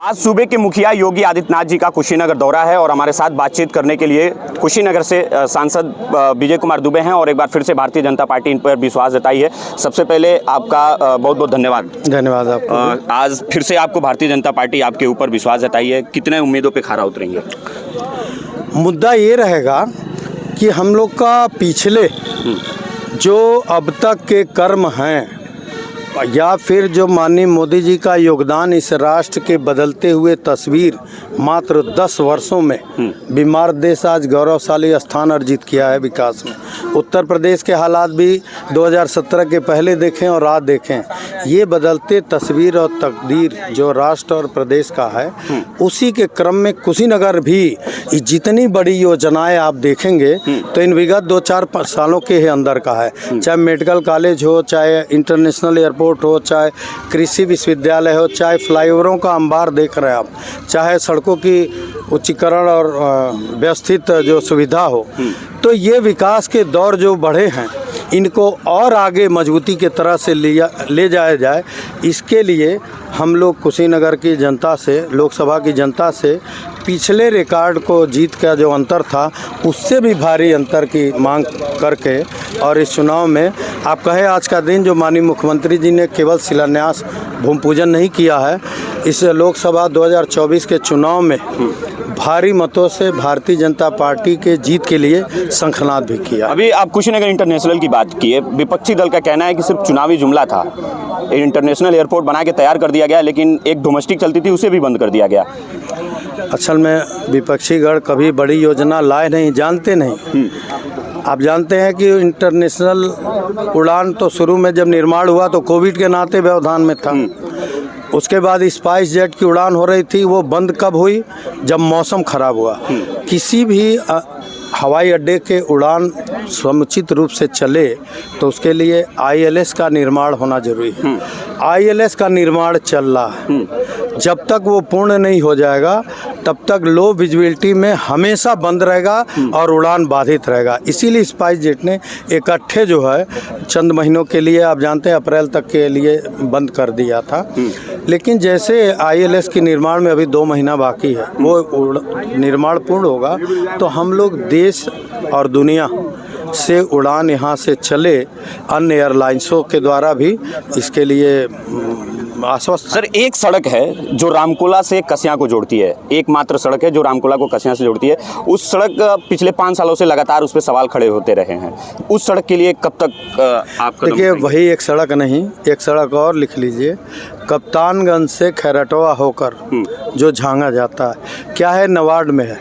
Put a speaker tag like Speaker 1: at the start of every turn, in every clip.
Speaker 1: आज सूबे के मुखिया योगी आदित्यनाथ जी का कुशीनगर दौरा है और हमारे साथ बातचीत करने के लिए कुशीनगर से सांसद विजय कुमार दुबे हैं और एक बार फिर से भारतीय जनता पार्टी इन पर विश्वास जताई है। सबसे पहले आपका बहुत बहुत धन्यवाद।
Speaker 2: धन्यवाद आपको।
Speaker 1: आज फिर से आपको भारतीय जनता पार्टी आपके ऊपर विश्वास जताई है, कितने उम्मीदों पे खरा उतरेंगे?
Speaker 2: मुद्दा ये रहेगा कि हम लोग का पिछले जो अब तक के कर्म हैं या फिर जो माननीय मोदी जी का योगदान इस राष्ट्र के बदलते हुए तस्वीर मात्र 10 वर्षों में बीमार देश आज गौरवशाली स्थान अर्जित किया है विकास में। उत्तर प्रदेश के हालात भी 2017 के पहले देखें और आज देखें, ये बदलते तस्वीर और तकदीर जो राष्ट्र और प्रदेश का है उसी के क्रम में कुशीनगर भी जितनी बड़ी योजनाएं आप देखेंगे तो इन विगत 2-4 सालों के ही अंदर का है। चाहे मेडिकल कॉलेज हो, चाहे इंटरनेशनल एयरपोर्ट हो, चाहे कृषि विश्वविद्यालय हो, चाहे फ्लाईओवरों का अंबार देख रहे हैं आप, चाहे सड़कों की उच्चीकरण और व्यवस्थित जो सुविधा हो, तो ये विकास के दौर जो बढ़े हैं इनको और आगे मजबूती के तरह से ले जाया जाए, इसके लिए हम लोग कुशीनगर की जनता से, लोकसभा की जनता से पिछले रिकॉर्ड को जीत का जो अंतर था उससे भी भारी अंतर की मांग करके और इस चुनाव में आप कहें आज का दिन जो माननीय मुख्यमंत्री जी ने केवल शिलान्यास भूमि पूजन नहीं किया है, इस लोकसभा 2024 के चुनाव में भारी मतों से भारतीय जनता पार्टी के जीत के लिए शंखनाद भी किया।
Speaker 1: अभी आप कुशीनगर इंटरनेशनल की बात की है, विपक्षी दल का कहना है कि सिर्फ चुनावी जुमला था। इंटरनेशनल एयरपोर्ट बना के तैयार कर दिया गया, लेकिन एक डोमेस्टिक चलती थी उसे भी बंद कर दिया गया।
Speaker 2: असल में विपक्षी गण कभी बड़ी योजना लाए नहीं, जानते नहीं। आप जानते हैं कि इंटरनेशनल उड़ान तो शुरू में जब निर्माण हुआ तो कोविड के नाते व्यवधान में था। उसके बाद स्पाइस जेट की उड़ान हो रही थी, वो बंद कब हुई? जब मौसम खराब हुआ। किसी भी हवाई अड्डे के उड़ान समुचित रूप से चले तो उसके लिए ILS का निर्माण होना जरूरी है। ILS का निर्माण चल रहा है, जब तक वो पूर्ण नहीं हो जाएगा तब तक लो विजिबिलिटी में हमेशा बंद रहेगा और उड़ान बाधित रहेगा। इसीलिए स्पाइस जेट ने इकट्ठे जो है चंद महीनों के लिए, आप जानते हैं अप्रैल तक के लिए बंद कर दिया था। लेकिन जैसे ILS के निर्माण में अभी 2 महीना बाकी है, वो निर्माण पूर्ण होगा तो हम लोग देश और दुनिया से उड़ान यहाँ से चले, अन्य एयरलाइंसों के द्वारा भी इसके लिए आश्वस्त।
Speaker 1: सर, एक सड़क है जो रामकोला से कसिया को जोड़ती है, एकमात्र सड़क है जो रामकोला को कसिया से जोड़ती है। उस सड़क पिछले 5 सालों से लगातार उस पर सवाल खड़े होते रहे हैं। उस सड़क के लिए कब तक आप
Speaker 2: देखिए, वही एक सड़क नहीं, एक सड़क और लिख लीजिए, कप्तानगंज से खैरटवा होकर जो झांगा जाता है, क्या है, नवाड में है।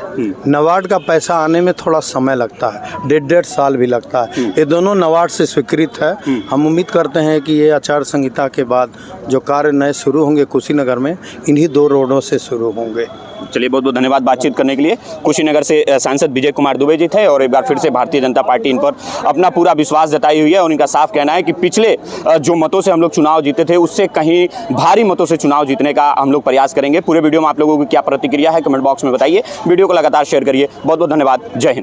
Speaker 2: नवाड का पैसा आने में थोड़ा समय लगता है, 1.5 साल भी लगता है। ये दोनों नवाड से स्वीकृत है। हम उम्मीद करते हैं कि ये आचार संहिता के बाद जो कार्य नए शुरू होंगे कुशीनगर में, इन्हीं 2 रोडों से शुरू होंगे।
Speaker 1: चलिए, बहुत बहुत धन्यवाद बातचीत करने के लिए। कुशीनगर से सांसद विजय कुमार दुबे जी थे और एक बार फिर से भारतीय जनता पार्टी इन पर अपना पूरा विश्वास जताई हुई है और इनका साफ कहना है कि पिछले जो मतों से हम लोग चुनाव जीते थे उससे कहीं भारी मतों से चुनाव जीतने का हम लोग प्रयास करेंगे। पूरे वीडियो में आप लोगों की क्या प्रतिक्रिया है कमेंट बॉक्स में बताइए। वीडियो को लगातार शेयर करिए। बहुत बहुत धन्यवाद। जय हिंद।